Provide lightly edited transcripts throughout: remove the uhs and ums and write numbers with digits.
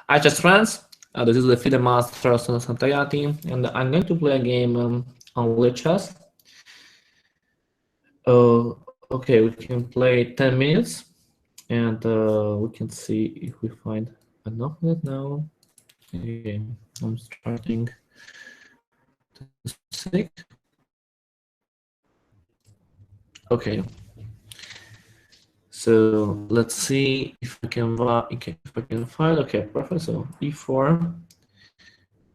Hi, just friends. This is the FIDE Master Alessandro Santagati, and I'm going to play a game on chess. Okay, we can play 10 minutes, and we can see if we find enough minute now. Okay, I'm starting to sync. Okay. So let's see if I can find. Okay, perfect. So e4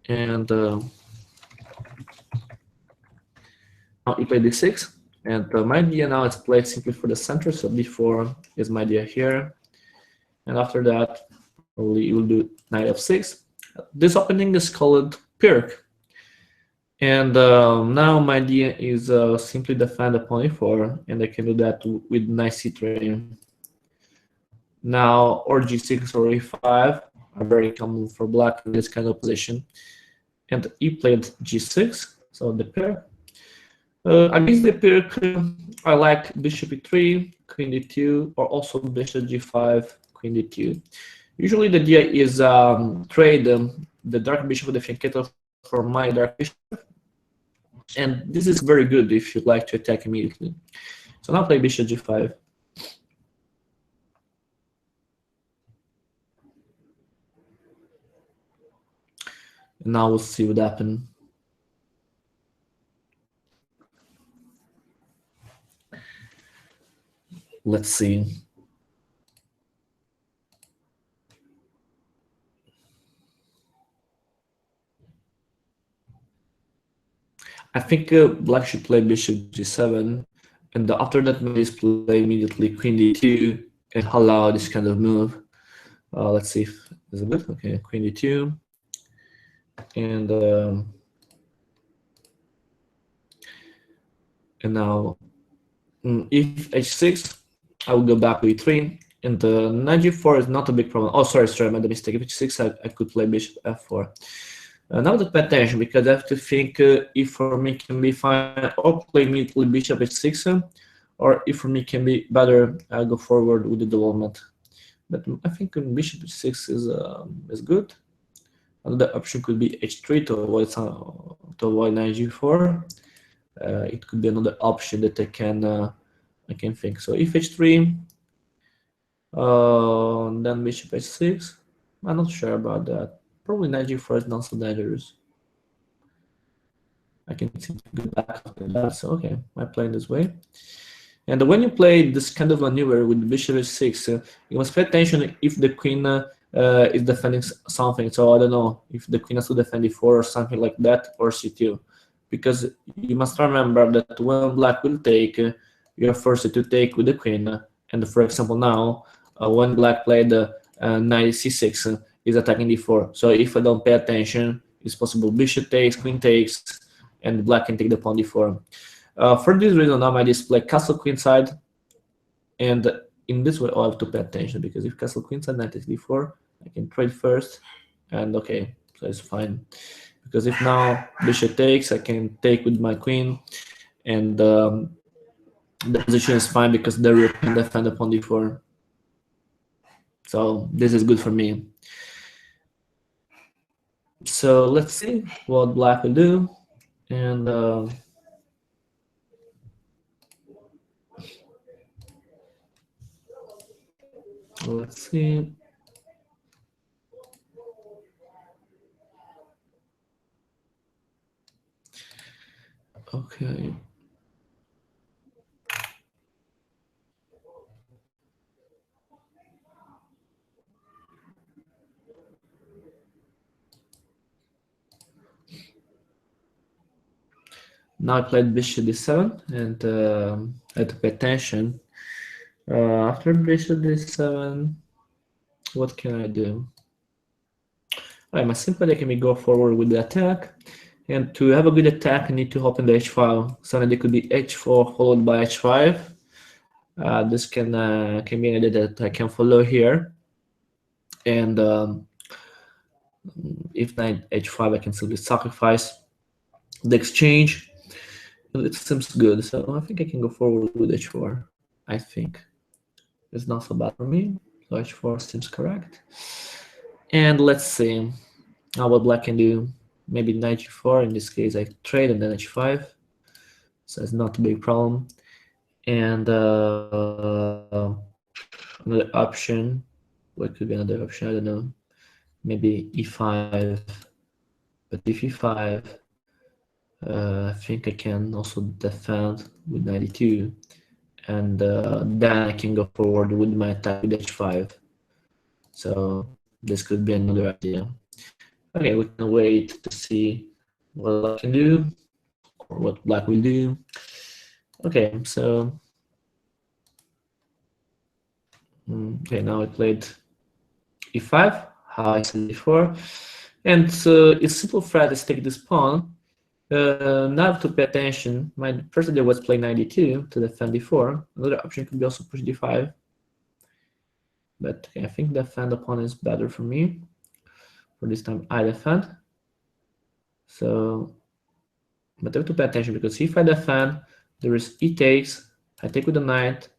and now e play d6, and my idea now is played simply for the center. So d4 is my idea here, and after that, probably we'll do knight f6. This opening is called Pirc, and now my idea is simply defend the pawn e4, and I can do that with knight c3. Now, or g6 or e5 are very common for black in this kind of position. And he played g6, so the pair. Against the pair, I like bishop e3, queen d2, or also bishop g5, queen d2. Usually the idea is trade the dark bishop of the fianchetto for my dark bishop. And this is very good if you'd like to attack immediately. So now play bishop g5. And now we'll see what happens. Let's see. I think black should play bishop g7, and after that, maybe play immediately queen d2 and allow this kind of move. Let's see if this is good. Okay, queen d2, and now if h6, I will go back to e3, and knight g4 is not a big problem. Oh, sorry, I made a mistake. If h6, I could play bishop f4. Now to pay attention, because I have to think if for me can be fine or play immediately bishop h6, or if for me can be better go forward with the development. But I think bishop h6 is good. Another option could be h3 to avoid knight g4. It could be another option that I can think. So if h3, then bishop h6. I'm not sure about that. Probably knight g4 is not so dangerous. I can simply go back after that. So okay, I play in this way. And when you play this kind of maneuver with bishop h6, you must pay attention if the queen is defending something. So I don't know if the queen has to defend e4 or something like that, or c2, because you must remember that when black will take, you're forced to take with the queen. And for example, now when black played knight c6, is attacking d4. So if I don't pay attention, it's possible bishop takes, queen takes, and black can take the pawn d4. For this reason, now I display castle queenside, and in this way I have to pay attention, because if castle queenside, knight takes d4, I can trade first, and okay, so it's fine. Because if now bishop takes, I can take with my queen, and the position is fine because the rook can defend the pawn d4. So this is good for me. So let's see what black will do, and let's see. Okay. Now I played bishop d7, and I had to pay attention. After bishop d7, what can I do? Alright, my simple idea can be go forward with the attack, and to have a good attack, I need to open the h file. So it could be h4 followed by h5. This can be an idea that I can follow here, and if knight h5, I can simply sacrifice the exchange. It seems good, so I think I can go forward with h4. I think it's not so bad for me. So h4 seems correct. And let's see what black can do. Maybe knight g4. In this case, I trade and then h5. So it's not a big problem. And another option. What could be another option? I don't know. Maybe e5. But if e5, I think I can also defend with 92. And then I can go forward with my attack with h5. So this could be another idea. Okay, we can wait to see what black can do, or what black will do. Okay, so okay, now I played e5, how I said before, and so its simple threat is take this pawn. Now I have to pay attention. My first idea was play 92 to defend d4. Another option could be also push d5, but okay, I think defend the pawn is better for me. For this time, I defend. So, but I have to pay attention because if I defend, there is e takes. I take with the knight,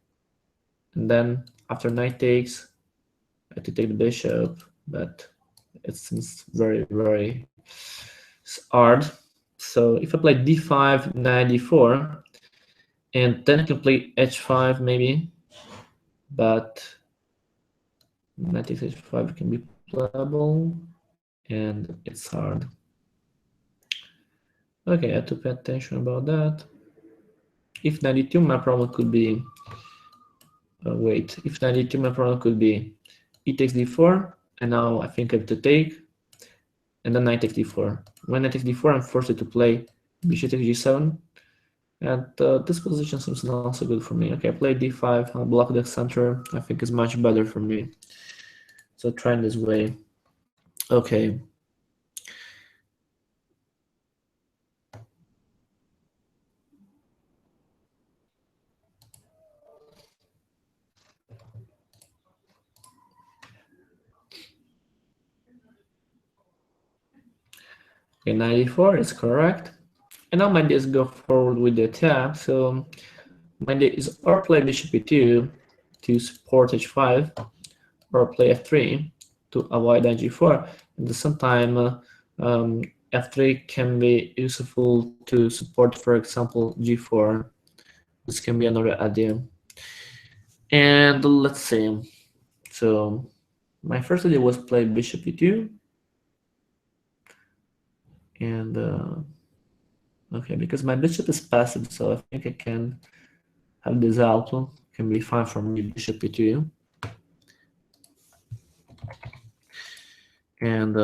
and then after knight takes, I have to take the bishop. But it seems very, very hard. So if I play d5, knight d4, and then I can play h5 maybe, but knight takes h5 can be playable, and it's hard. Okay, I have to pay attention about that. If 92, my problem could be, wait, if 92, my problem could be e takes d4, and now I think I have to take, and then knight takes d4. When knight takes d4, I'm forced to play bishop takes g7, and this position seems not so good for me. Okay, I play d5, I'll block the center. I think it's much better for me. So trying this way. Okay. Okay, 94 is correct. And now my idea is go forward with the attack. So my idea is or play bishop e2 to support h5, or play f3 to avoid g4. At the same time, f3 can be useful to support, for example, g4. This can be another idea. And let's see. So my first idea was play bishop e2. And okay, because my bishop is passive, so I think I can have this outlaw. Can be fine for me, bishop e2. And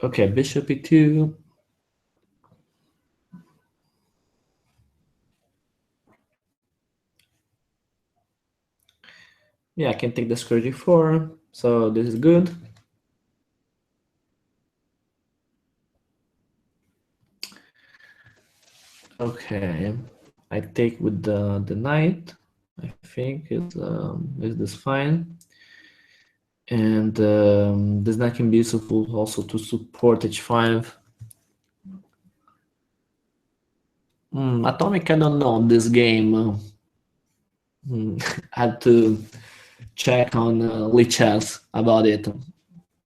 okay, bishop e2. Yeah, I can take the square g4, so this is good. Okay, I take with the knight. I think is this fine, and this knight can be useful also to support h5. Atomic, I don't know this game. I had to check on Lichess about it.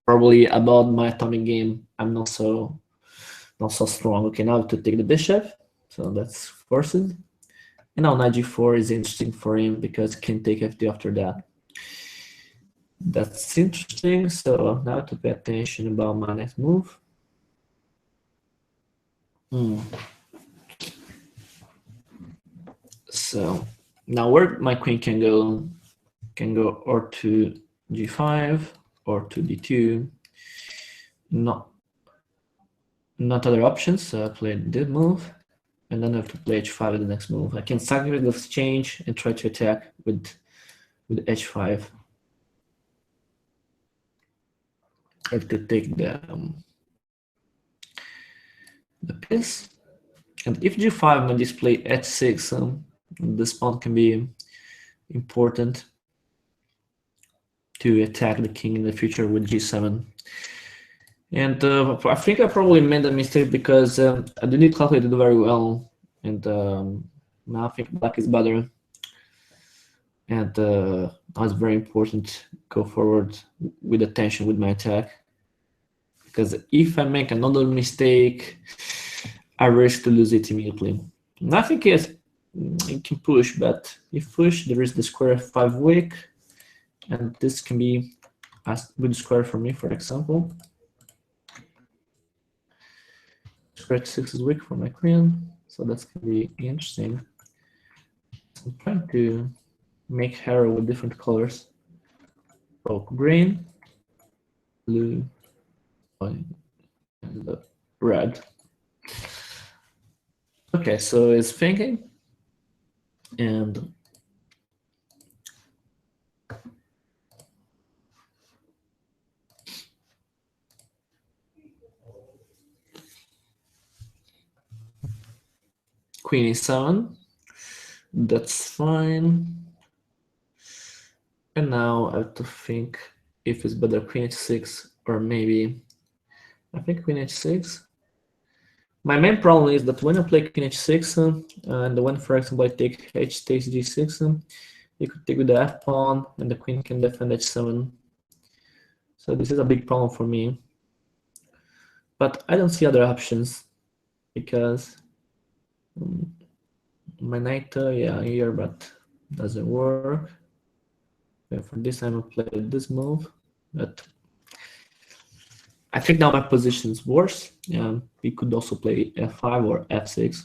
Probably about my atomic game, I'm not so strong. Okay, now I have to take the bishop, so that's forced. And now knight g4 is interesting for him because he can take f2 after that. That's interesting. So now I have to pay attention about my next move. So now where my queen can go or to g5 or to d2. Not other options. So I played this move, and then I have to play h5 at the next move. I can sacrifice the exchange and try to attack with h5. I have to take the piece, and if g5 may display h6, this pawn can be important to attack the king in the future with g7. And I think I probably made a mistake because I didn't calculate it very well, and now I think black is better. And now it's very important to go forward with attention with my attack, because if I make another mistake, I risk to lose it immediately. Nothing is it can push, but if push, there is the square 5 weak, and this can be a good square for me, for example. Square 6 is weak for my queen, so that's gonna be interesting. So I'm trying to make arrow with different colors. So green, blue, and red. Okay, so it's thinking, and queen e7. That's fine. And now I have to think if it's better queen h6 or maybe I think queen h6. My main problem is that when I play queen h6 and when, for example, I take h takes g6, you could take with the f pawn and the queen can defend h7. So this is a big problem for me. But I don't see other options because my knight, yeah, here, but doesn't work. Yeah, for this time I played this move, but I think now my position is worse. We could also play f5 or f6.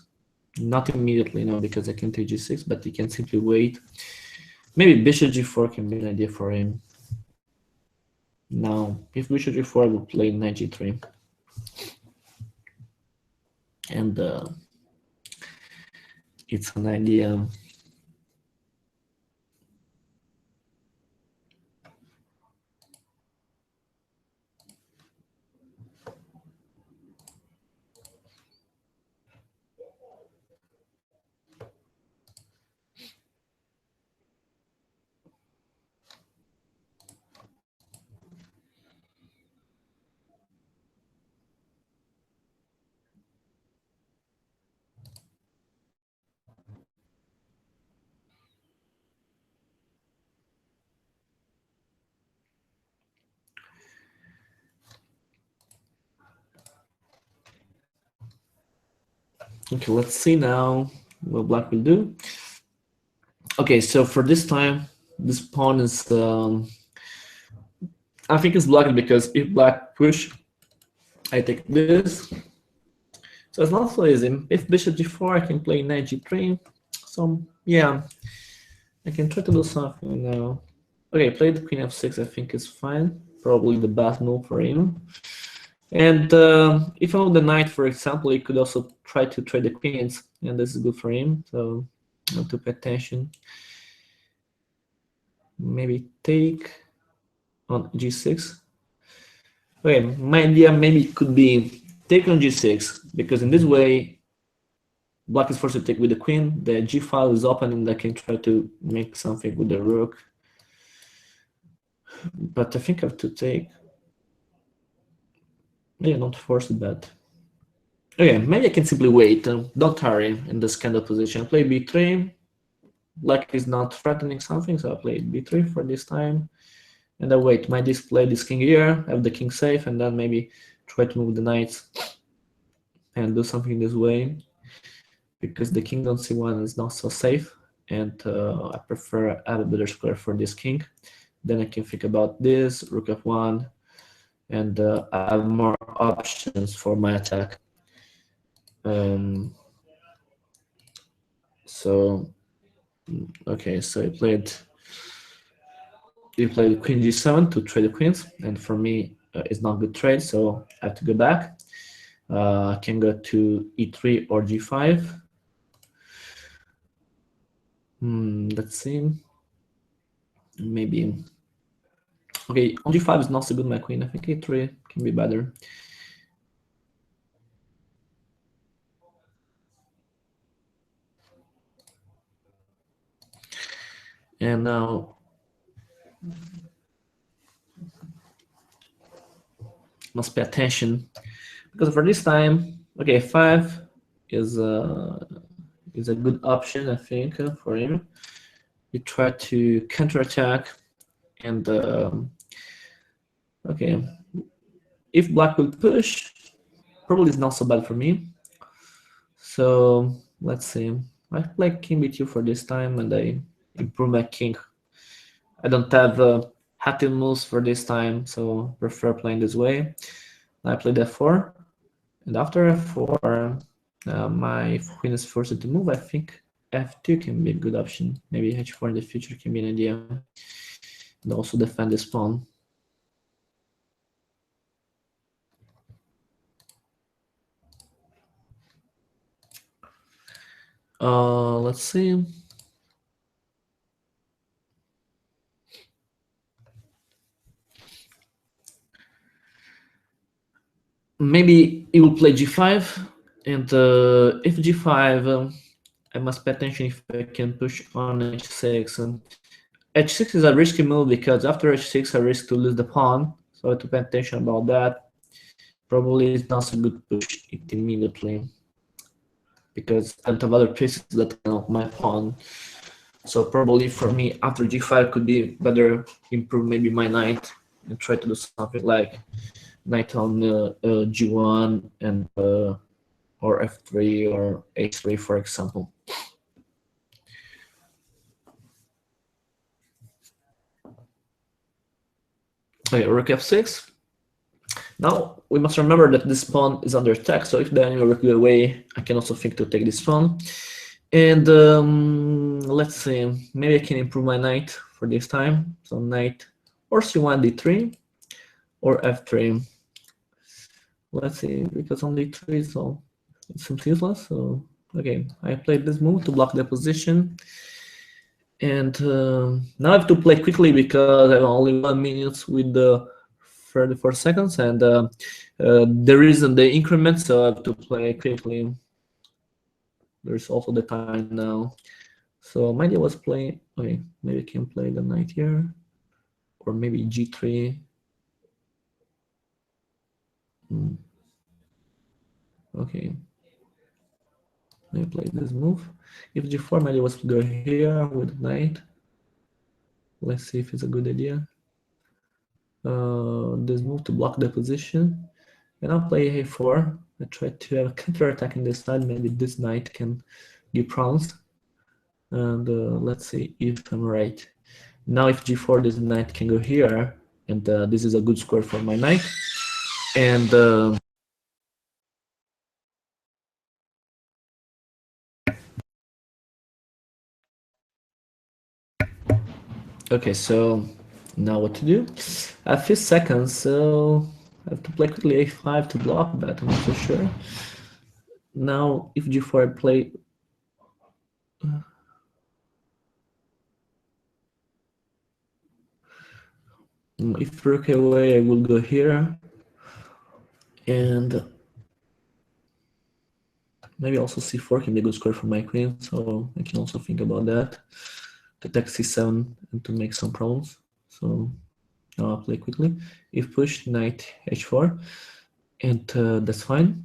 Not immediately, no, because I can take g6, but you can simply wait. Maybe bishop g4 can be an idea for him. Now, if bishop g4, I will play knight g3. And it's an idea. Okay, let's see now what black will do. Okay, so for this time, this pawn is, I think it's blocked because if black push, I take this. So it's not so easy. If bishop g4, I can play knight g3. So yeah, I can try to do something now. Okay, play the queen f6, I think is fine. Probably the best move for him. And if I move the knight, for example, he could also try to trade the queens, and this is good for him. So I have to pay attention. Maybe take on g6. Okay, my idea maybe could be take on g6, because in this way, black is forced to take with the queen, the g file is open, and I can try to make something with the rook. But I think I have to take. Yeah, not force it, but okay, maybe I can simply wait. Don't hurry in this kind of position. Play b3. Black is not threatening something, so I play b3 for this time. And I wait. Might display this king here, have the king safe, and then maybe try to move the knights and do something this way, because the king on c1 is not so safe, and I prefer have a better square for this king. Then I can think about this, rook f1, and I have more options for my attack. So okay, so you played queen g7 to trade the queens, and for me it's not a good trade, so I have to go back. I can go to e3 or g5. Let's see. Maybe. Okay, on g5 is not so good, my queen. I think e3 can be better. And now Must pay attention, because for this time, okay, 5 is a good option, I think, for him. You try to counterattack, and okay, if black will push, probably is not so bad for me. So let's see. I play king b2 for this time, and I improve my king. I don't have happy moves for this time, so prefer playing this way. I played f4, and after f4, my queen is forced to move. I think f2 can be a good option. Maybe h4 in the future can be an idea, and also defend this pawn. Let's see. Maybe he will play g5, and if g5, I must pay attention if I can push on h6. And h6 is a risky move because after h6 I risk to lose the pawn, so I have to pay attention about that. Probably it's not so good push it immediately, because I don't have other pieces that can help my pawn. So probably for me, after g5 could be better improve maybe my knight and try to do something like knight on g1 and or f3 or h3, for example. Okay, rook f6. Now we must remember that this pawn is under attack, so if the enemy rook go away, I can also think to take this pawn. And let's see, maybe I can improve my knight for this time. So knight or c1 d3 or f3. Let's see, because on d3, so it seems useless. So okay, I played this move to block the position. And now I have to play quickly because I have only 1 minute with the 34 seconds, and there isn't the increment, so I have to play quickly. There's also the time now. So my idea was play, okay, maybe I can play the knight here, or maybe g3. Okay, let me play this move. If g4, my idea was to go here with knight. Let's see if it's a good idea. This move to block the position, and I'll play a4. I try to have a counter attack in this side. Maybe this knight can give problems. And let's see if I'm right. Now if g4, this knight can go here, and this is a good square for my knight. And okay, so now what to do? I have 5 seconds, so I have to play quickly a5 to block, but I'm not so sure. Now if g4, I play if rook away, I will go here, and maybe also c4 can be a good square for my queen, so I can also think about that, to take c7 and to make some problems. So now I'll play quickly. If push, knight h4, and that's fine.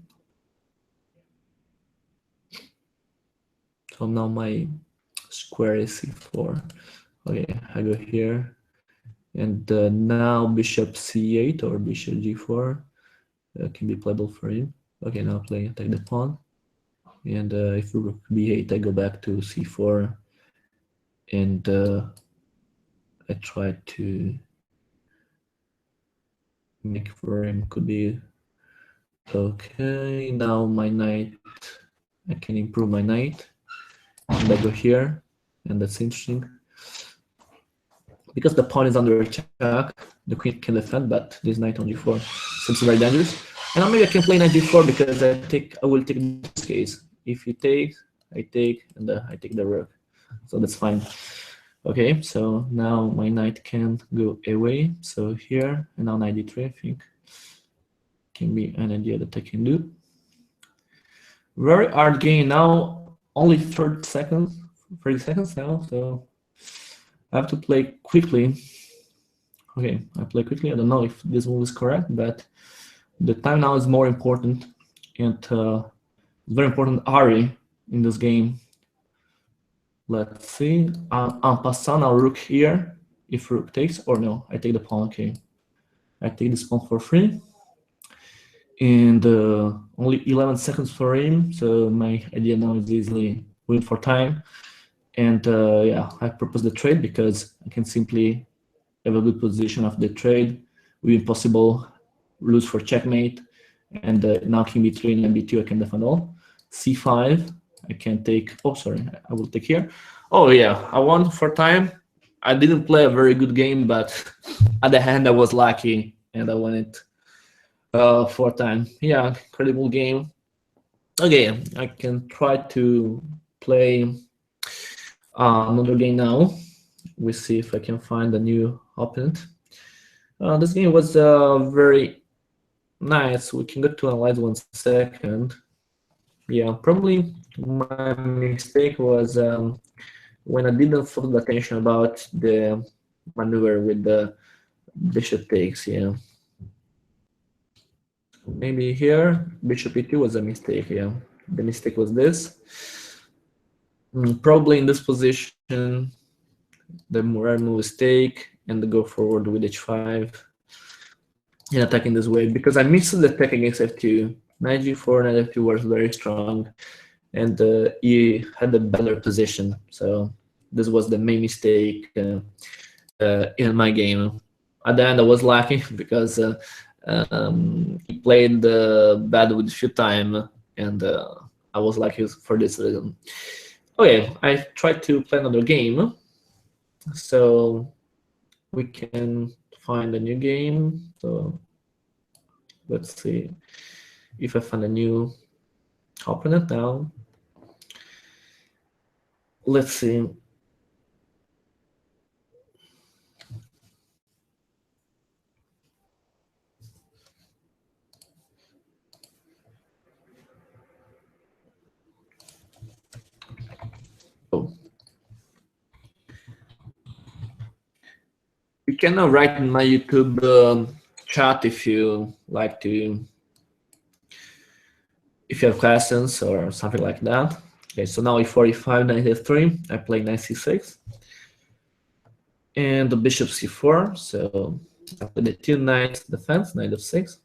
So now my square is c4. Okay, I go here, and now bishop c8 or bishop g4 can be playable for him. Okay, now play take the pawn, and if rook b8, I go back to c4, and I try to make for him could be okay. Now my knight, I can improve my knight, and I go here, and that's interesting because the pawn is under attack. The queen can defend, but this knight on g4 seems very dangerous. And now maybe I can play knight g4 because I will take this case. If he takes, I take, and I take the rook, so that's fine. Okay, so now my knight can go away. So here, and now knight d3, I think, can be an idea that I can do. Very hard game now, only 30 seconds now, so I have to play quickly. Okay, I play quickly. I don't know if this move is correct, but The time now is more important, and it's very important hurry in this game. Let's see. I'm passing our rook here. If rook takes, or no, I take the pawn. Okay, I take this pawn for free, and only 11 seconds for him. So my idea now is easily win for time. And yeah, I propose the trade because I can simply have a good position of the trade. With possible lose for checkmate, and now king b3 and b2 I can defend all. c5 I can take. Oh, sorry, I will take here. Oh yeah, I won for time. I didn't play a very good game, but at the end I was lucky and I won it for time. Yeah, incredible game. Okay, I can try to play another game now. We see if I can find a new opponent. This game was very nice. We can go to analyze 1 second. Yeah, probably my mistake was when I didn't focus attention about the maneuver with the bishop takes. Yeah, maybe here bishop e2 was a mistake. Yeah, the mistake was this. Probably in this position, the rare move is take and go forward with h5 and attacking this way because I missed the attack against f2. Knight g4 and f2 was very strong, and he had a better position. So this was the main mistake in my game. At the end, I was lucky because he played bad with few time, and I was lucky for this reason. Okay, I tried to play another game, so we can find a new game. So let's see if I find a new opponent now. Let's see. Oh. You can write in my YouTube chat if you like to, if you have questions or something like that. Okay, so now e4, e5, knight f3, I play knight c6, and the bishop c4. So after the 2 knights defense, knight f6.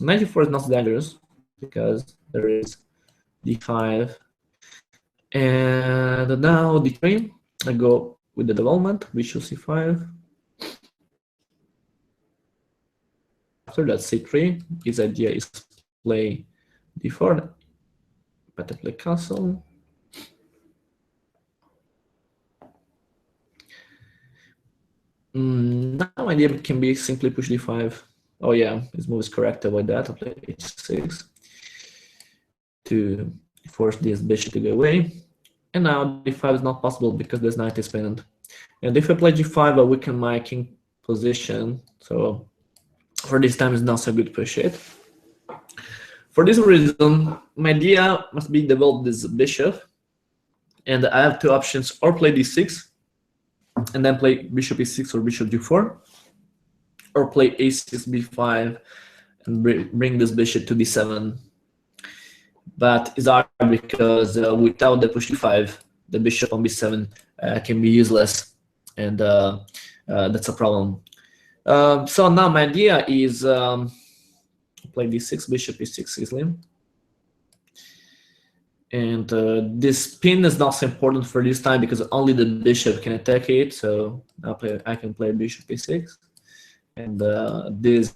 Knight e4 is not dangerous because there is d5, and now d3. I go with the development, bishop c5. After that, c3. His idea is play d4, but I play castle. Now my idea can be simply push d5. Oh yeah, his move is correct. Avoid that. I play h6 to force this bishop to go away. And now d5 is not possible because this knight is pinned. And if I play g5, I weaken my king position. So for this time, it's not so good to push it. For this reason, my idea must be develop this bishop. And I have two options, or play d6, and then play bishop e6 or bishop g4, or play a6, b5, and bring this bishop to d7. But it's hard because without the push d5, the bishop on b7 can be useless, and that's a problem. So now my idea is play d6, bishop e6 easily. And this pin is not so important for this time because only the bishop can attack it. So I can play bishop e6, and these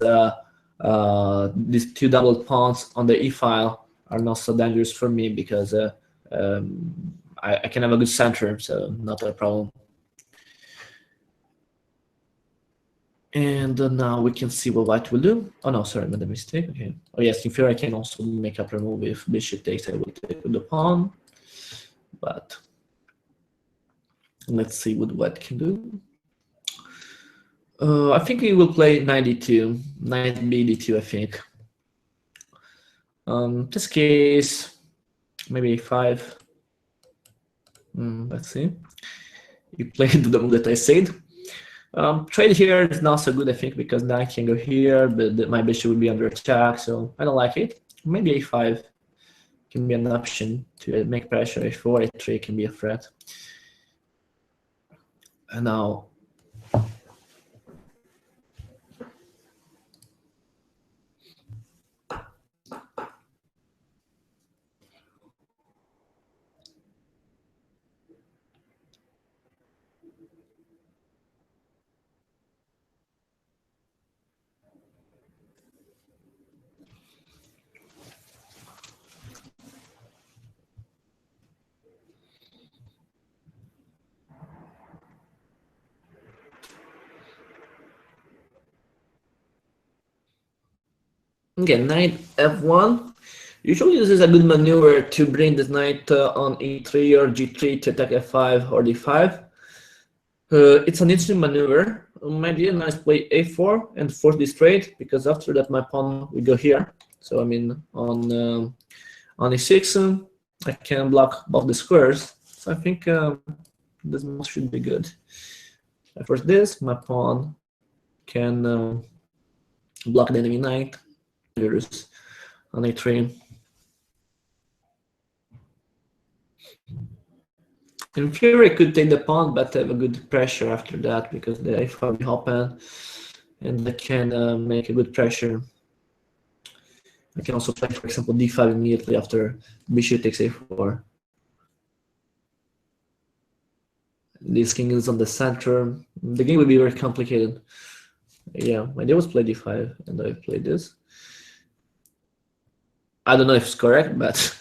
two double pawns on the e file are not so dangerous for me because I can have a good center, so not a problem. And now we can see what white will do. Oh no, sorry, I made a mistake. Okay. Oh yes, in theory I can also make up a move if bishop takes. I will take with the pawn. But let's see what white can do. I think he will play knight d2, knight bd2. I think. This case, maybe a5. Let's see. He played the move that I said. Trade here is not so good, I think, because knight can go here, but my bishop would be under attack, so I don't like it. Maybe a5 can be an option to make pressure. a4, a3 can be a threat. And now, again, knight f1. Usually this is a good maneuver to bring this knight on e3 or g3 to attack f5 or d5. It's an interesting maneuver. Maybe a nice play a4 and force this trade, because after that my pawn will go here. So I mean on e6 I can block both the squares. So I think this move should be good. First this, my pawn can block the enemy knight. There's on a3. In theory, I could take the pawn, but I have a good pressure after that because the a5 will open, and I can make a good pressure. I can also play, for example, d5 immediately after bishop takes a4. This king is on the center. The game will be very complicated. Yeah, my idea was play d5, and I played this. I don't know if it's correct, but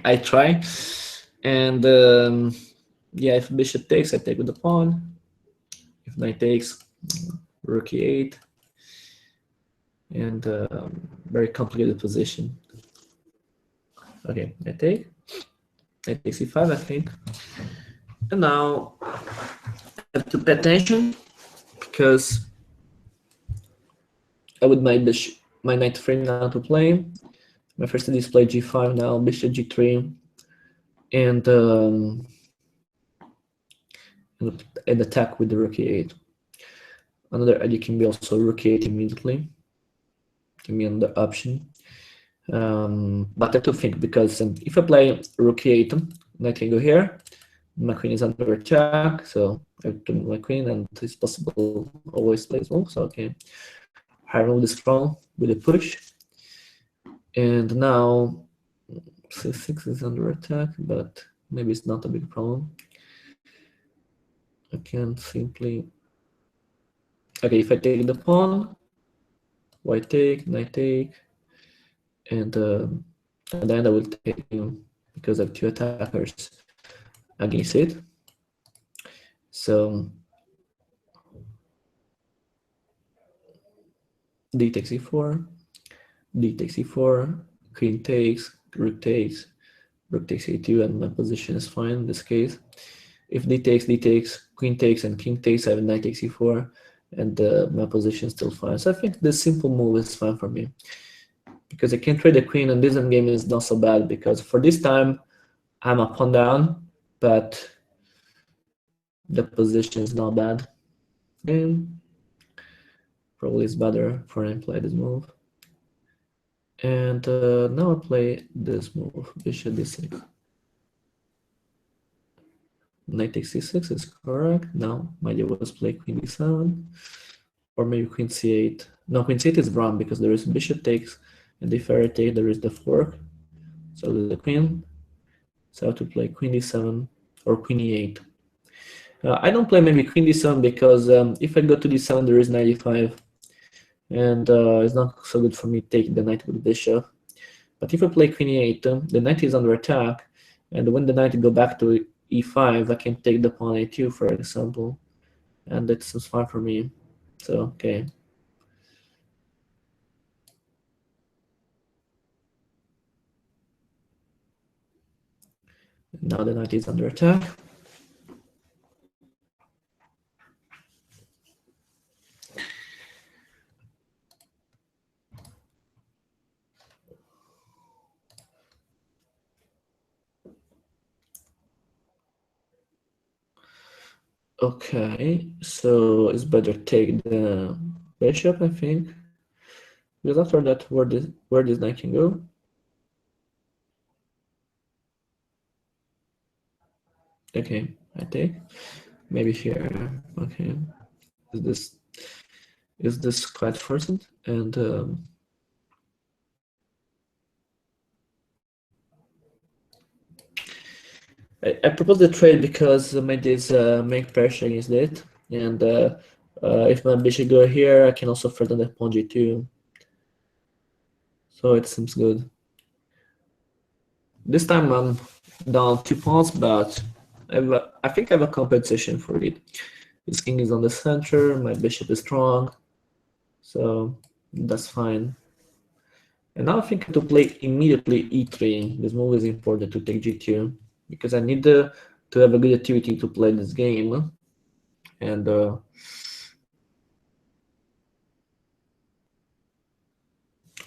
I try. And yeah, if bishop takes, I take with the pawn. If knight takes, rook e8. And very complicated position. Okay, I take c5, I think. And now I have to pay attention because I would my knight frame now to play. My first idea is play g5 now, bishop g3, and attack with the rook e8. Another idea can be also rook e8 immediately. Give me another option. But I have to think, because if I play rook e8, knight can go here. My queen is under attack, so I have to move my queen, and it's possible always play as well. So okay, I remove this pawn with a push, and now c6 is under attack, but maybe it's not a big problem. I can simply, okay, if I take the pawn, white take, knight take, and then I will take him because I have two attackers against it. So d takes e4, d takes e4, queen takes, rook takes a2, and my position is fine in this case. If d takes, queen takes, and king takes, I have knight takes e4, and my position is still fine. So I think this simple move is fine for me, because I can trade the queen, and this game is not so bad, because for this time I'm a pawn down, but the position is not bad. And probably it's better for him to play this move. And now I play this move, bishop d6. Knight takes c6 is correct. Now my idea was play queen d7, or maybe queen c8. No, queen c8 is wrong because there is bishop takes, and if I take, there is the fork. So the queen. So I have to play queen d7 or queen e8. I don't play maybe queen d7 because if I go to d7, there is knight e5, and it's not so good for me taking the knight with the bishop. But if I play queen e8, the knight is under attack, and when the knight go back to e5, I can take the pawn a2, for example, and that seems fine for me. So okay. Now the knight is under attack. Okay, so it's better take the bishop, I think, because after that, where this knight can go? Okay, I take maybe here. Okay, is this quite forced? And I propose the trade because my days make pressure against it, and if my bishop go here, I can also threaten the pawn g2. So it seems good. This time I'm down 2 pawns, but I think I have a compensation for it. His king is on the center, my bishop is strong, so that's fine. And now I think to play immediately e3. This move is important to take g2 because I need to have a good activity to play this game. And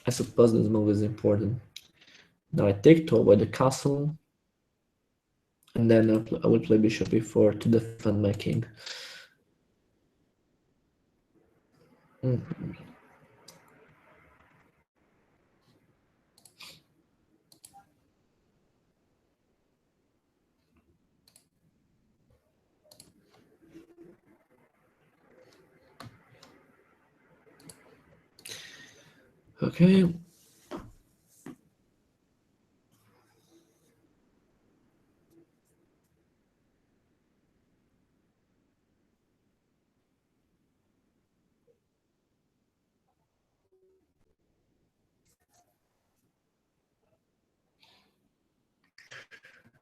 I suppose this move is important. Now I take to avoid the castle, and then I will play bishop e4 to defend my king. Okay.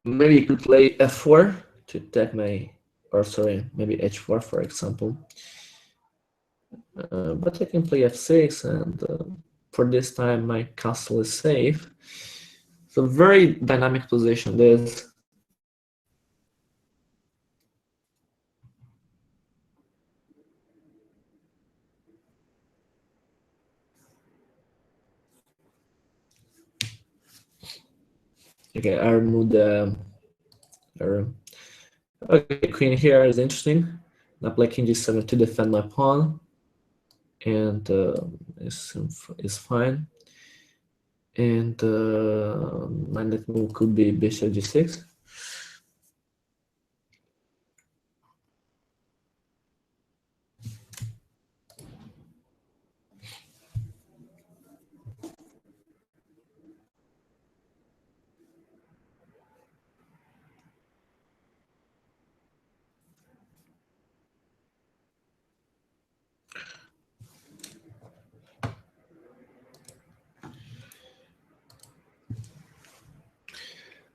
Maybe you could play f4 to attack my, or sorry, maybe h4 for example. But I can play f6, and for this time my castle is safe. So very dynamic position this. Okay, I remove the. Okay, queen here is interesting. Now play king g7 to defend my pawn, and is fine. And my next move could be bishop g6.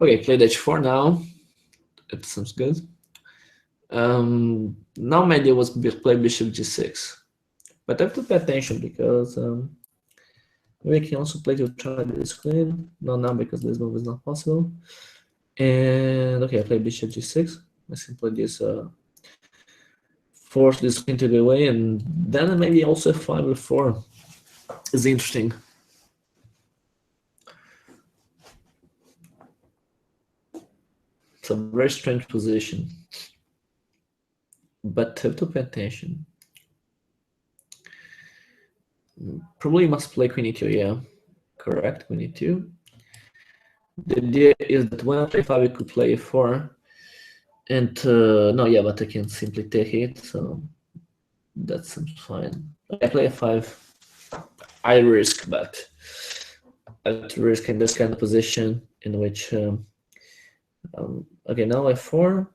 Okay, played h4 now. It seems good. Now my idea was to play bishop g6, but I have to pay attention because we can also play to try this queen. No, now because this move is not possible. And okay, I play bishop g6. I simply just force this queen to go away, and then maybe also f5 with 4 is interesting. It's a very strange position, but have to pay attention. Probably must play queen e2, yeah. Correct, queen e2. The idea is that when I play 5, I could play a4. And no, yeah, but I can simply take it, so that seems fine. I play a5. I risk, but I have to risk in this kind of position in which okay, now f4.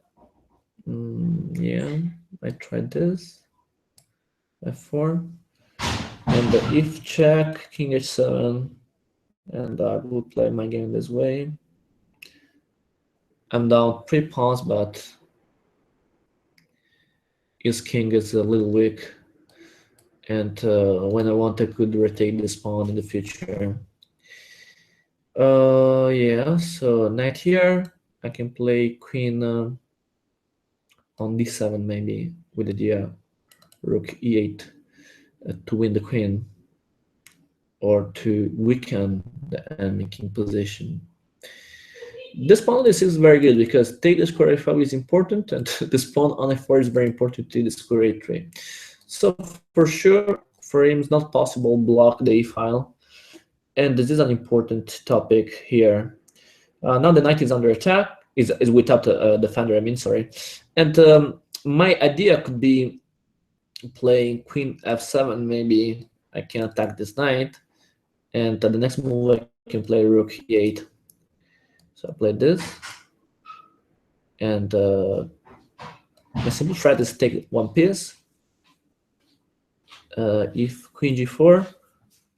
Yeah, I tried this. f4. And if check, king h7, and I will play my game this way. I'm down 3 pawns, but his king is a little weak. And when I want, I could retake this pawn in the future. Yeah, so knight here. I can play queen on d7 maybe with the rook e8 to win the queen or to weaken the enemy king position. This pawn on e6 is very good because take the square a5 is important, and this pawn on f4 is very important to the square a3. So for sure, for him, it's not possible block the e-file, and this is an important topic here. Now the knight is under attack, is without a defender, I mean, sorry. And my idea could be playing queen f7, maybe I can attack this knight, and the next move I can play rook e8. So I played this, and my simple threat is take one piece. If queen g4,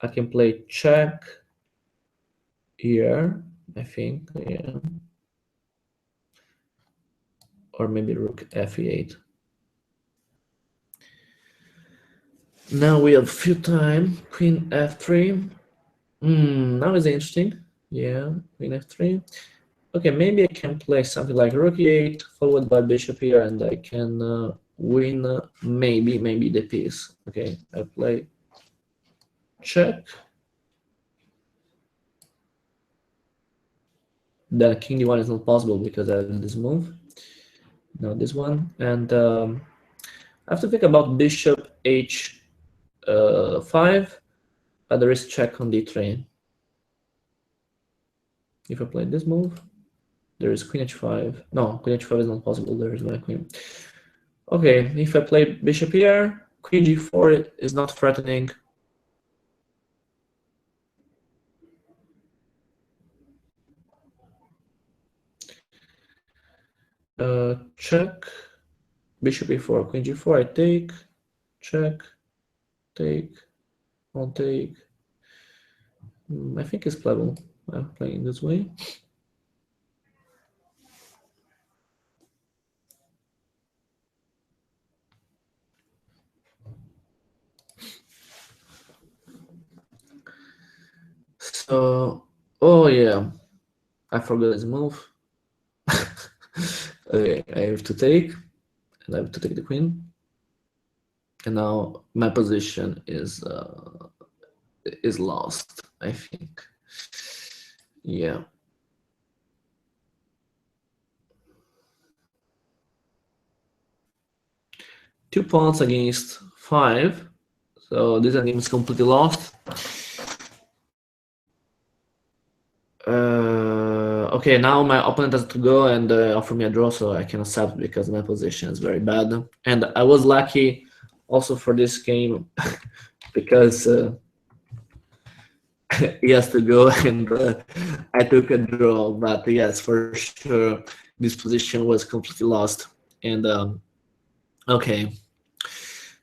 I can play check here, I think, yeah. Or maybe rook f8. Now we have few time, queen f3. Now is interesting. Yeah, queen f3. Okay, maybe I can play something like rook e8 followed by bishop here, and I can win maybe the piece. Okay, I play check. Then king d1 is not possible because I have this move. Now this one, and I have to think about bishop h5, but there is check on d3. If I play this move, there is queen h5. No, queen h5 is not possible. There is my queen. Okay, if I play bishop here, queen g4 is not threatening. Check, bishop e4, queen g4, I take, check, take, won't take. I think it's playable. I'm playing this way. So, oh yeah, I forgot this move. Okay, I have to take, and I have to take the queen. And now my position is lost, I think. Yeah. Two pawns against 5. So this game is completely lost. Okay, now my opponent has to go and offer me a draw, so I can accept because my position is very bad. And I was lucky also for this game because he has to go and I took a draw. But yes, for sure, this position was completely lost. And okay,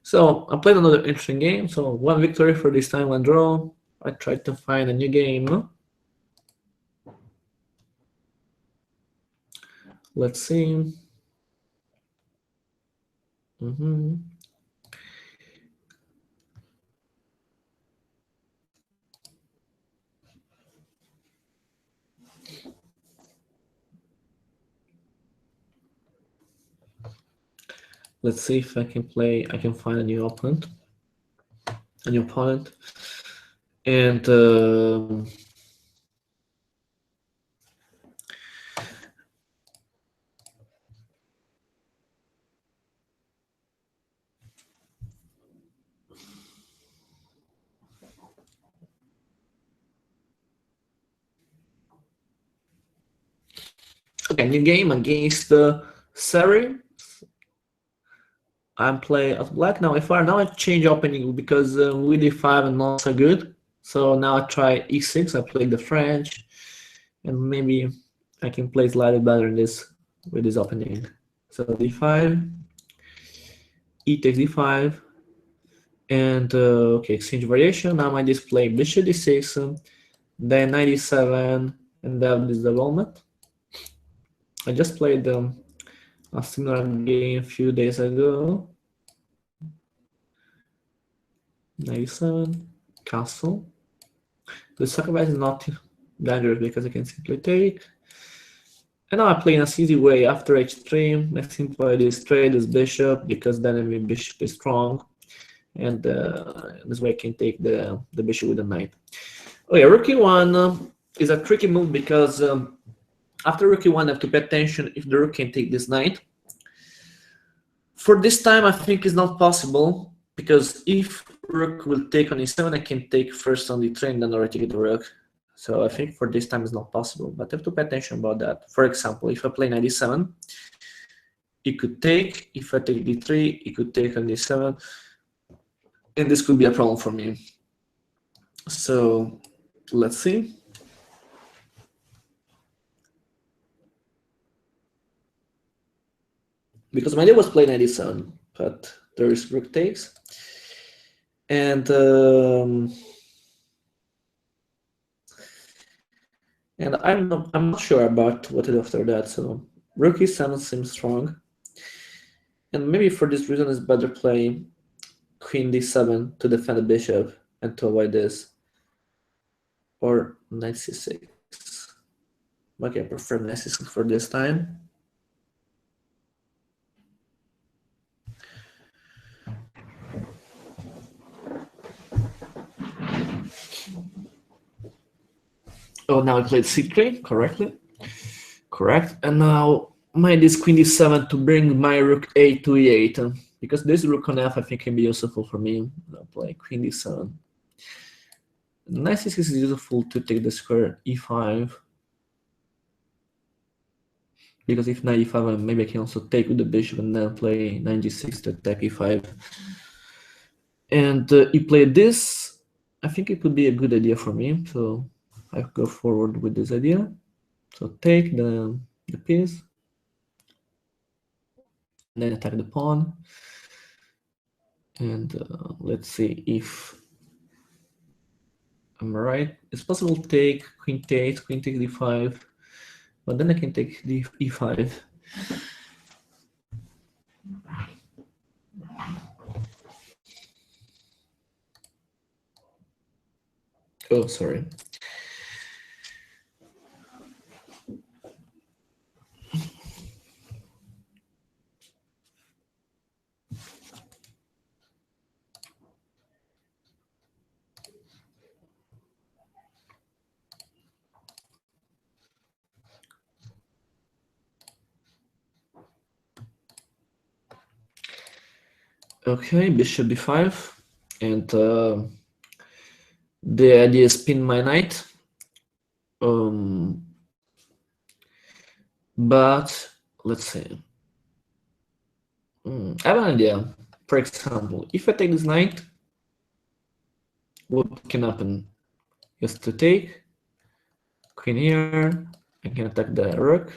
so I played another interesting game. So one victory for this time, one draw. I tried to find a new game. Let's see. Let's see if I can find a new opponent. And okay, new game against Sari. I'm playing as black now. Now I change opening because with d5 and not so good. So now I try e6. I play the French, and maybe I can play slightly better in this with this opening. So d5, e takes d5, and okay, exchange variation. Now I display bishop d6, then knight d7, and then this development. I just played a similar game a few days ago. 97, castle. The sacrifice is not dangerous because I can simply take. And now I play in a easy way. After h3, I simply destroy this bishop because then my bishop is strong. And this way I can take the bishop with the knight. Okay, rook e1 is a tricky move because after rook e1, I have to pay attention if the rook can take this knight. For this time, I think it's not possible, because if rook will take on e7, I can take first on d3 and then already take the rook. So I think for this time it's not possible, but I have to pay attention about that. For example, if I play knight e7, it could take. If I take d3, it could take on d7, and this could be a problem for me. So let's see. Because my idea was play knight e7, but there is rook takes, and I'm not sure about what to do after that. So rook e7 seems strong, and maybe for this reason it's better play queen d7 to defend the bishop and to avoid this, or knight c6. Okay, I prefer knight c6 for this time. Oh, now I played c3 correctly. Correct. And now my idea is queen d7 to bring my rook a to e8. Because this rook on f I think can be useful for me. I'll play queen d7. Knight c6 is useful to take the square e5. Because if knight e5, maybe I can also take with the bishop and then play knight g6 to attack e5. And he played this. I think it could be a good idea for me. So I go forward with this idea. So take the piece, then attack the pawn. And let's see if I'm right. It's possible to take queen takes, queen takes d5, but then I can take the e5. Oh, sorry. Okay, bishop b5, and the idea is pin my knight. But let's see. I have an idea. For example, if I take this knight, what can happen? Just to take queen here, I can attack the rook,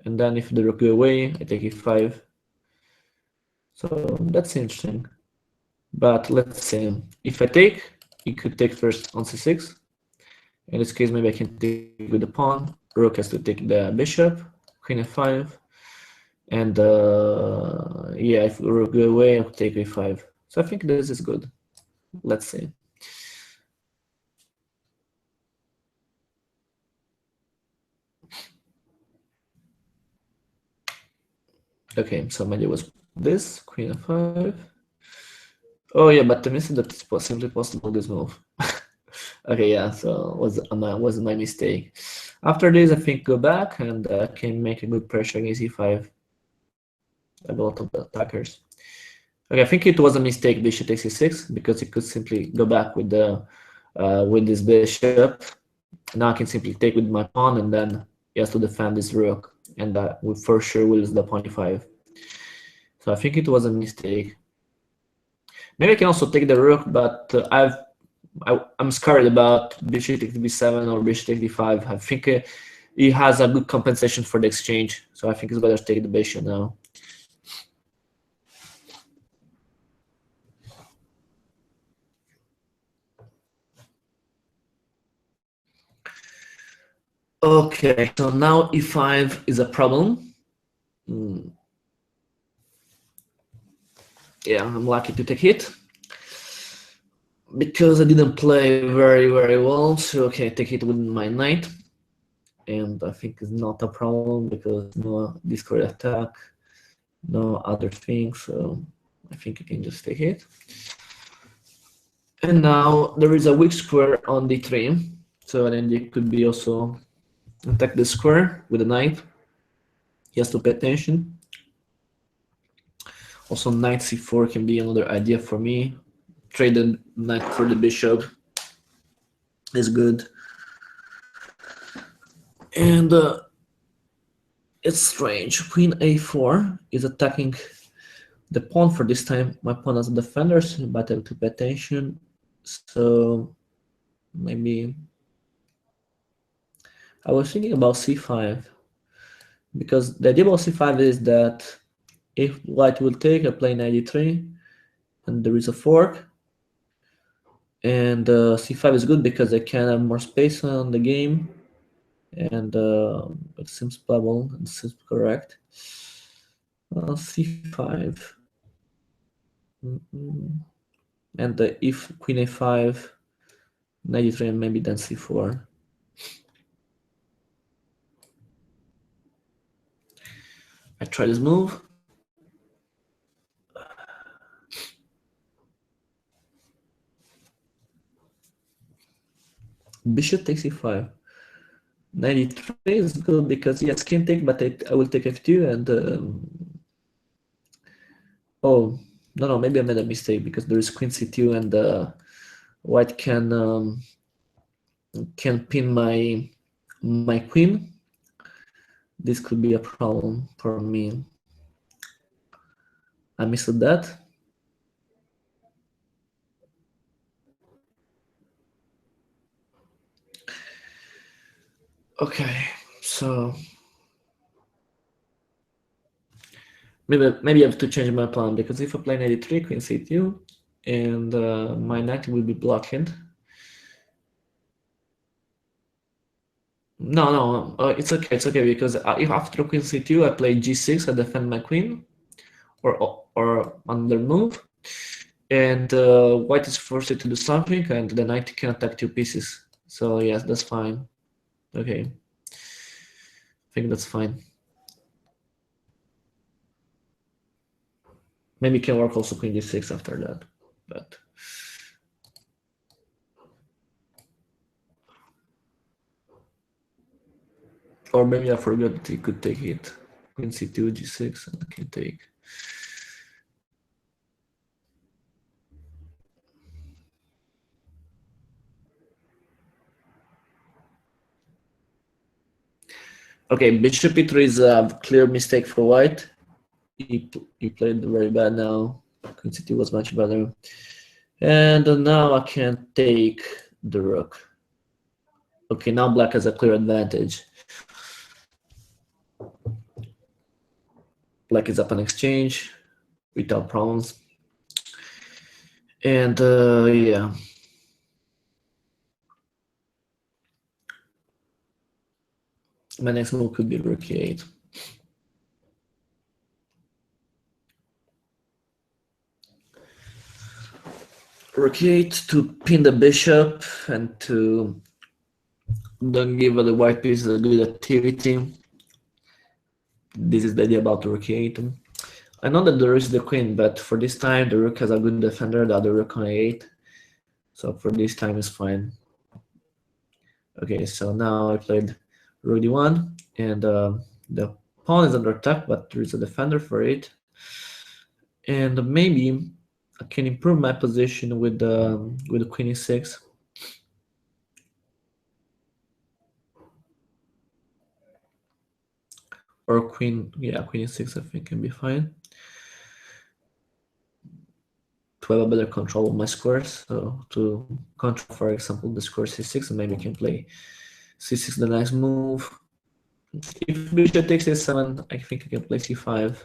and then if the rook go away, I take e5. So that's interesting. But let's say if I take, you could take first on c6. In this case, maybe I can take with the pawn. Rook has to take the bishop, queen f5, and yeah, if rook go away, I'll take e5. So I think this is good. Let's see. Okay, so my idea was this, queen f5. Oh yeah, but I missed that it's simply possible this move. Okay, yeah, so was my mistake. After this, I think go back and can make a good pressure against e5. I have a lot of attackers. Okay, I think it was a mistake. Bishop takes e6 because it could simply go back with the with this bishop. Now I can simply take with my pawn and then he has to defend this rook, and that will for sure lose the pawn e5. So I think it was a mistake. Maybe I can also take the rook, but I'm scared about bishop takes b7 or bishop takes d5. I think he has a good compensation for the exchange, so I think it's better to take the bishop now. Okay, so now e5 is a problem. Yeah, I'm lucky to take it because I didn't play very well. So okay, I take it with my knight, and I think it's not a problem because no discord attack, no other things. So I think I can just take it. And now there is a weak square on d3, so then it could be also attack the square with a knight. He has to pay attention. Also, knight c4 can be another idea for me. Trade the knight for the bishop is good. And it's strange. Queen a4 is attacking the pawn for this time. My pawn has a defender, but I have to pay attention. So maybe I was thinking about c5, because the idea about c5 is that if white will take, I play knight d3, and there is a fork. And c5 is good because I can have more space on the game, and it seems probable and seems correct. c5. And if queen a5, knight d3, and maybe then c4. I try this move. Bishop takes e5. Knight e3 is good because yes, can take, but I will take f2, and oh no, maybe I made a mistake because there is queen c2, and white can pin my queen. This could be a problem for me. I missed that. Okay, so maybe I have to change my plan, because if I play knight e3, queen c2, and my knight will be blocked. No, it's okay because if after queen c2 I play g6, I defend my queen, or under move, and white is forced to do something, and the knight can attack two pieces. So yes, that's fine. Okay, I think that's fine. Maybe can work also queen d6 after that, but or maybe I forgot that he could take it. Queen c2, g6, and I can take. Okay, bishop e3 is a clear mistake for white. He played very bad now. Queen c2 was much better. And now I can take the rook. Okay, now black has a clear advantage. Black is up on exchange without problems. And yeah. My next move could be rook e8. Rook e8 to pin the bishop and to don't give the white piece a good activity. This is the idea about rook e8. I know that there is the queen, but for this time the rook has a good defender, the other rook on a8. So for this time it's fine. Okay, so now I played rook d1, and the pawn is under attack, but there is a defender for it. And maybe I can improve my position with the queen e6. Or queen e6 I think can be fine. To have a better control of my squares. So to control, for example, the square c6, and maybe I can play c6 the next move. If bishop takes a7, I think I can play c5,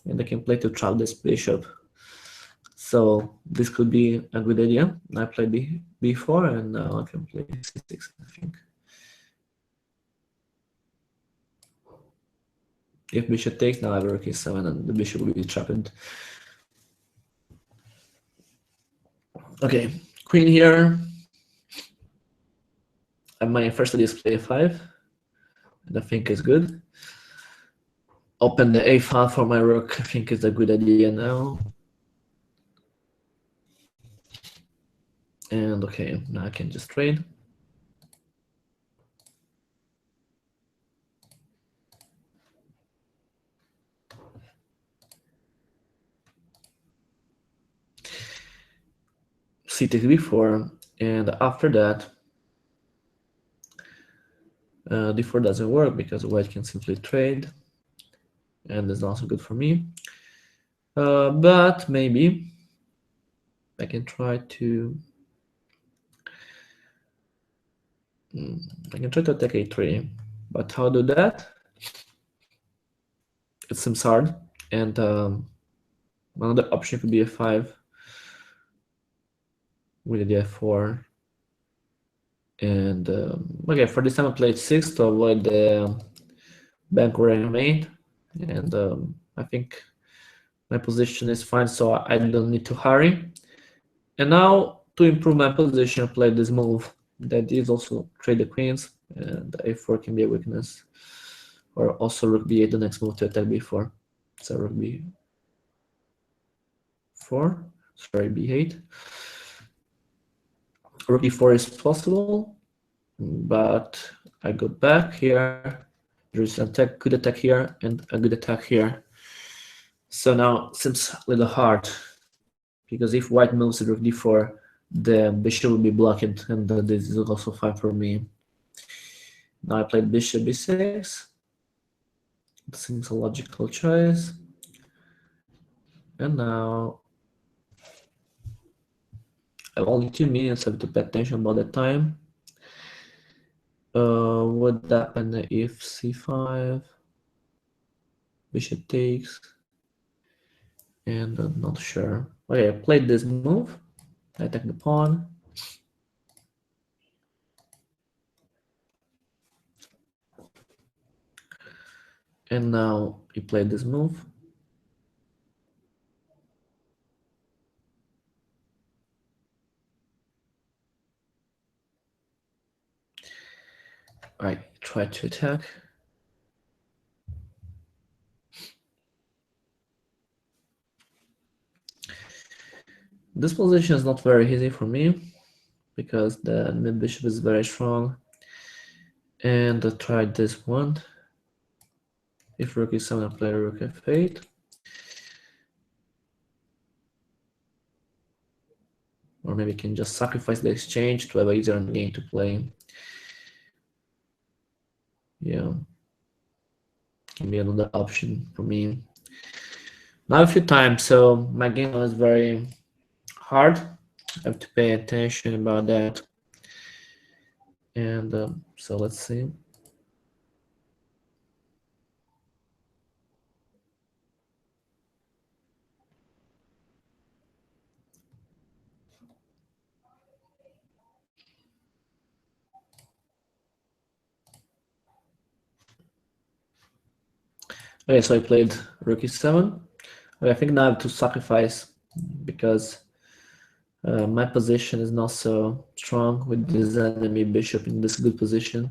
and I can play to trap this bishop. So this could be a good idea. I played b4, and now I can play c6, I think. If bishop takes, now I have rook e7, and the bishop will be trapped. Okay, queen here. And my first idea is play a5, and I think it's good. Open the a file for my rook, I think is a good idea now. And okay, now I can just trade. c takes b4, and after that d4 doesn't work because white can simply trade, and that's also good for me. But maybe I can try to attack a3, but how to do that? It seems hard, and another option could be a5 with the f4. And okay, for this time I played 6 to avoid the bank Rb8, and I think my position is fine, so I don't need to hurry. And now to improve my position, I play this move that is also trade the queens, and a4 can be a weakness, or also rook b8, the next move to attack b4. So rook b4, sorry, b8. Rook e4 is possible, but I go back here. There's an attack, good attack here, and a good attack here. So now seems a little hard, because if white moves rook d4, the bishop will be blocked, and this is also fine for me. Now I played bishop b6. It seems a logical choice. And now I have only 2 minutes. I have to pay attention about the time. What happened if c5? Bishop takes. And I'm not sure. Okay, I played this move. I attack the pawn. And now he played this move. I try to attack. This position is not very easy for me because the mid bishop is very strong. And I tried this one. If rook e7, I play rook f8. Or maybe I can just sacrifice the exchange to have an easier game to play. Yeah, can be another option for me. Now a few times, so my game was very hard. I have to pay attention about that. And so let's see. Okay, so I played rook e7. Okay, I think now I have to sacrifice because my position is not so strong with this enemy bishop in this good position.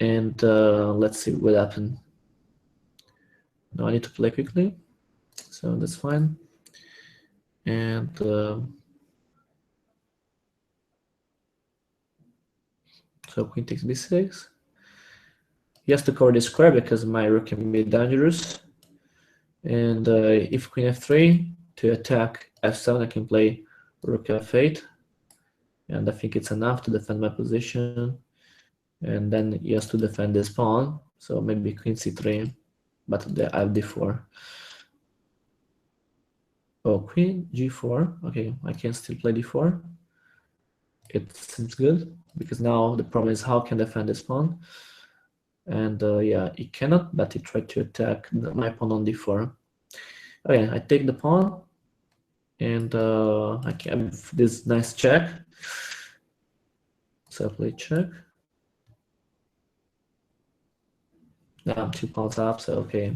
And let's see what happened. Now I need to play quickly, so that's fine. And so queen takes b6. He has to cover the square because my rook can be dangerous. And if queen f3 to attack f7, I can play rook f8. And I think it's enough to defend my position. And then he has to defend this pawn. So maybe queen c3, but I have d4. Oh, queen g4. Okay, I can still play d4. It seems good because now the problem is how can I defend this pawn. And yeah, he cannot, but he tried to attack my pawn on d4. Okay, I take the pawn, and I can have this nice check. So I play check. Now I'm 2 pawns up, so okay.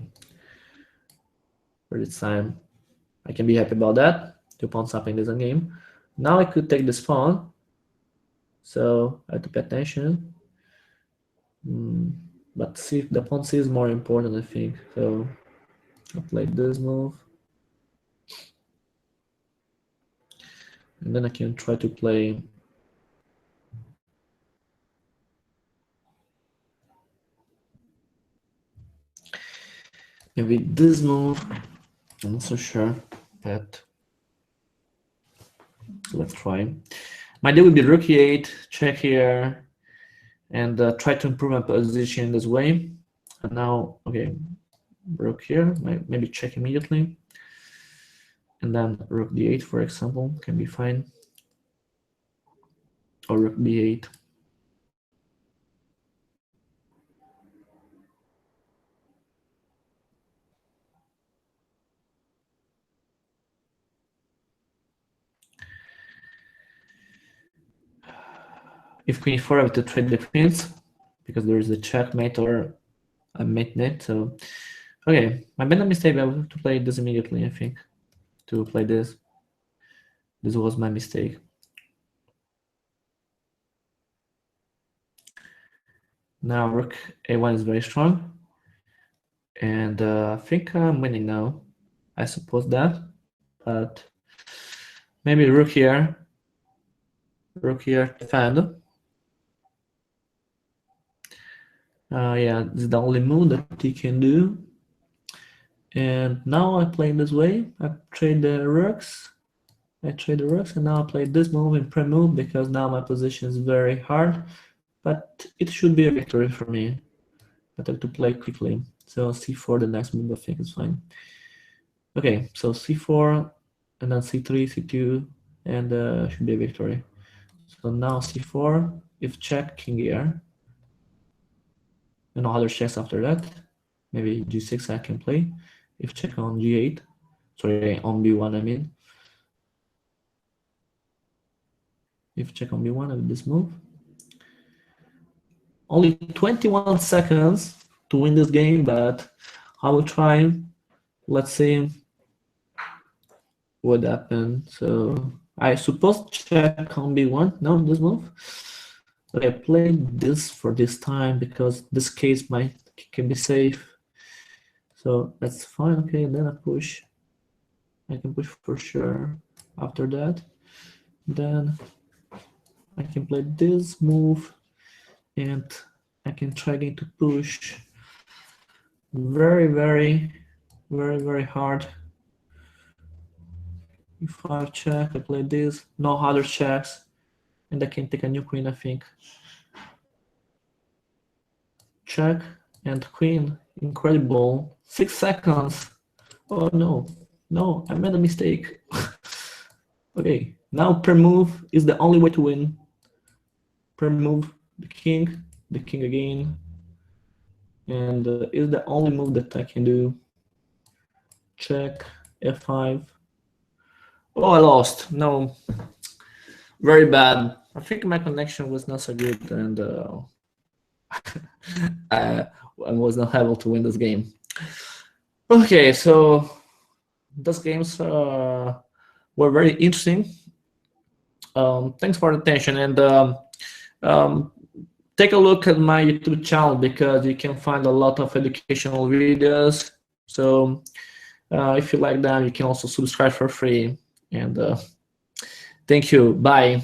For this time, I can be happy about that. 2 pawns up in this game. Now I could take this pawn, so I have to pay attention. But see, the pawn c is more important, I think. So I played this move. And then I can try to play maybe this move. I'm not so sure, but So let's try. My idea would be rook e8, check here, and try to improve my position this way. And now, okay, rook here, maybe check immediately. And then rook d8, for example, can be fine. Or rook b8. If queen e4, I have to trade the queens because there is a checkmate or a matenet. So, okay, my bad mistake. I have to play this immediately. I think to play this. This was my mistake. Now rook a1 is very strong, and I think I'm winning now. I suppose that, but maybe rook here defend. Yeah, this is the only move that he can do. And now I play this way. I trade the rooks. And now I play this move in pre-move because now my position is very hard. But it should be a victory for me. But I have to play quickly. So c4, the next move, I think is fine. Okay, so c4, and then c3, c2, and should be a victory. So now c4, if check, king here. And no other checks after that. Maybe g6 I can play. If check on g8, sorry, on b1 I mean. If check on b1 with this move. Only 21 seconds to win this game, but I will try. Let's see what happened. So I suppose check on b1. No, this move. But I played this for this time because this case can be safe. So that's fine. Okay, then I push. I can push for sure. After that, then I can play this move, and I can try again to push. Very, very, very, very hard. If I check, I play this. No other checks, and I can take a new queen. I think. Check and queen. Incredible. 6 seconds. Oh no. No, I made a mistake. Okay, now per move is the only way to win. Per move, the king again. And is the only move that I can do. Check, f5. Oh, I lost. No, very bad. I think my connection was not so good, and I was not able to win this game. Okay, so those games were very interesting. Thanks for the attention, and take a look at my YouTube channel because you can find a lot of educational videos. So if you like them, you can also subscribe for free. And thank you. Bye.